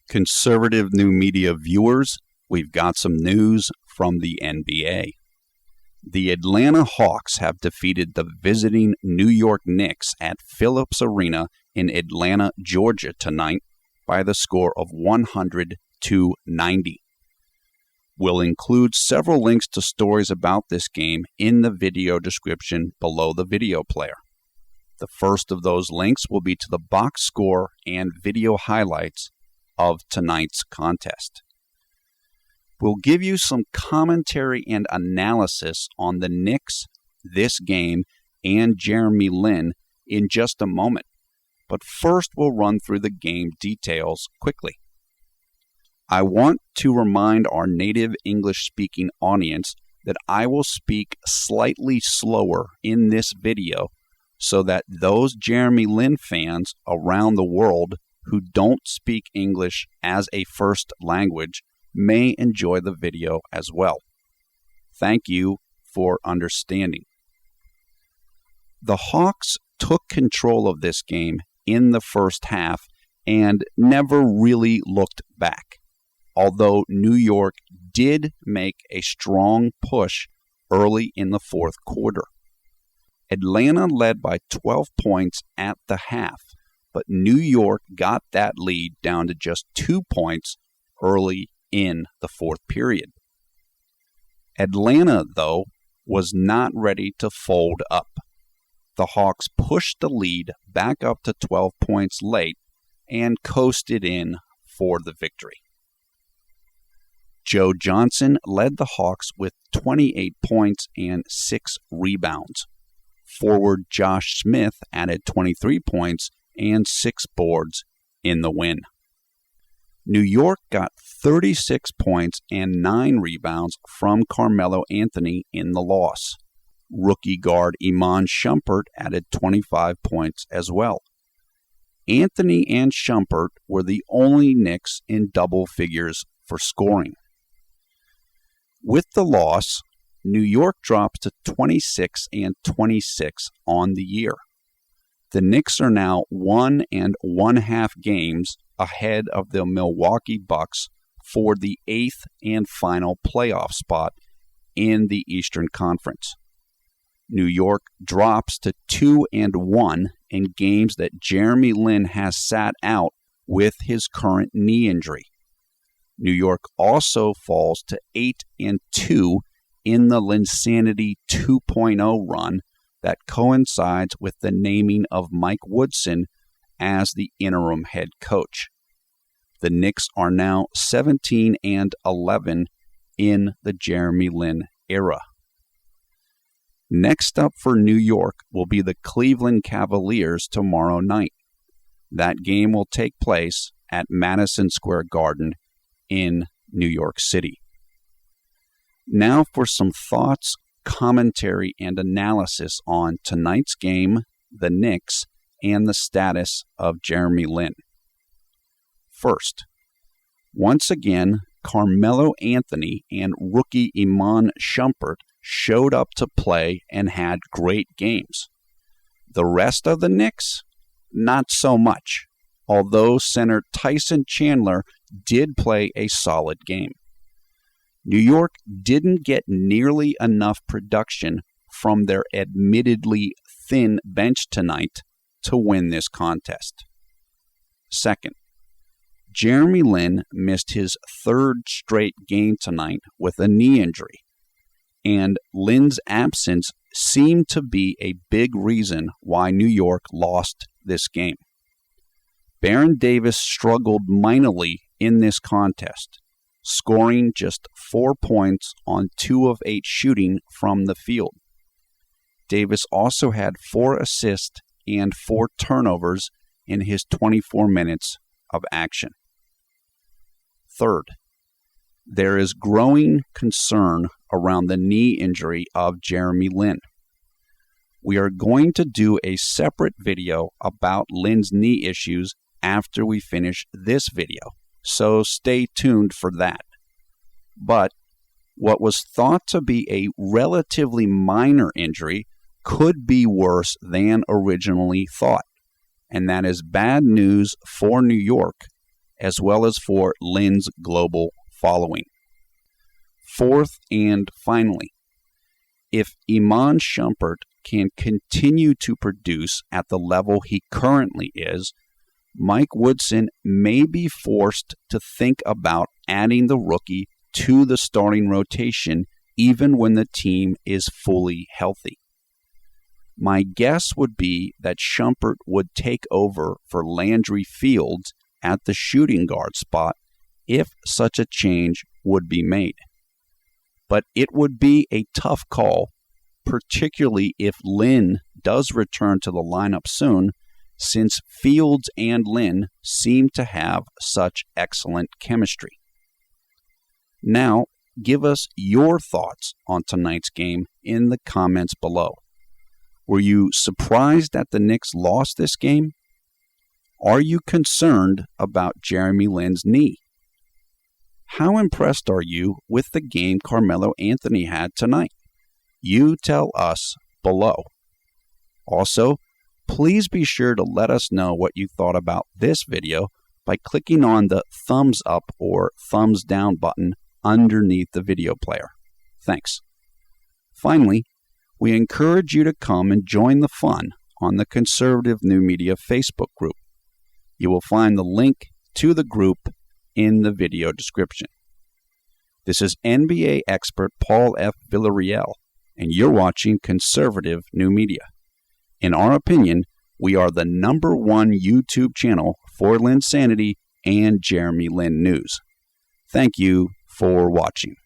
Conservative new media viewers, we've got some news from the NBA. The Atlanta Hawks have defeated the visiting New York Knicks at Phillips Arena in Atlanta, Georgia tonight by the score of 100-90. We'll include several links to stories about this game in the video description below the video player. The first of those links will be to the box score and video highlights of tonight's contest. We'll give you some commentary and analysis on the Knicks, this game, and Jeremy Lin in just a moment. But first, we'll run through the game details quickly. I want to remind our native English-speaking audience that I will speak slightly slower in this video so that those Jeremy Lin fans around the world who don't speak English as a first language may enjoy the video as well. Thank you for understanding. The Hawks took control of this game in the first half and never really looked back, although New York did make a strong push early in the fourth quarter. Atlanta led by 12 points at the half, but New York got that lead down to just 2 points early in the fourth period. Atlanta, though, was not ready to fold up. The Hawks pushed the lead back up to 12 points late and coasted in for the victory. Joe Johnson led the Hawks with 28 points and 6 rebounds. Forward Josh Smith added 23 points and 6 boards in the win. New York got 36 points and 9 rebounds from Carmelo Anthony in the loss. Rookie guard Iman Shumpert added 25 points as well. Anthony and Shumpert were the only Knicks in double figures for scoring. With the loss, New York drops to 26-26 on the year. The Knicks are now 1 1/2 games ahead of the Milwaukee Bucks for the 8th and final playoff spot in the Eastern Conference. New York drops to 2-1 in games that Jeremy Lin has sat out with his current knee injury. New York also falls to 8-2 in the Linsanity 2.0 run that coincides with the naming of Mike Woodson as the interim head coach. The Knicks are now 17-11 in the Jeremy Lin era. Next up for New York will be the Cleveland Cavaliers tomorrow night. That game will take place at Madison Square Garden in New York City. Now for some thoughts, commentary, and analysis on tonight's game, the Knicks, and the status of Jeremy Lin. First, once again, Carmelo Anthony and rookie Iman Shumpert showed up to play and had great games. The rest of the Knicks, not so much, although center Tyson Chandler did play a solid game. New York didn't get nearly enough production from their admittedly thin bench tonight to win this contest. Second, Jeremy Lin missed his 3rd straight game tonight with a knee injury, and Lin's absence seemed to be a big reason why New York lost this game. Baron Davis struggled mightily in this contest, scoring just 4 points on 2 of 8 shooting from the field. Davis also had 4 assists and 4 turnovers in his 24 minutes of action. Third, there is growing concern around the knee injury of Jeremy Lin. We are going to do a separate video about Lin's knee issues after we finish this video, so stay tuned for that. But what was thought to be a relatively minor injury could be worse than originally thought, and that is bad news for New York, as well as for Lin's global following. Fourth and finally, if Iman Shumpert can continue to produce at the level he currently is, Mike Woodson may be forced to think about adding the rookie to the starting rotation even when the team is fully healthy. My guess would be that Shumpert would take over for Landry Fields at the shooting guard spot if such a change would be made. But it would be a tough call, particularly if Lin does return to the lineup soon, since Fields and Lin seem to have such excellent chemistry. Now, give us your thoughts on tonight's game in the comments below. Were you surprised that the Knicks lost this game? Are you concerned about Jeremy Lin's knee? How impressed are you with the game Carmelo Anthony had tonight? You tell us below. Also, please be sure to let us know what you thought about this video by clicking on the thumbs up or thumbs down button underneath the video player. Thanks. Finally, we encourage you to come and join the fun on the Conservative New Media Facebook group. You will find the link to the group in the video description. This is NBA expert Paul F. Villarreal, and you're watching Conservative New Media. In our opinion, we are the #1 YouTube channel for Linsanity and Jeremy Lin News. Thank you for watching.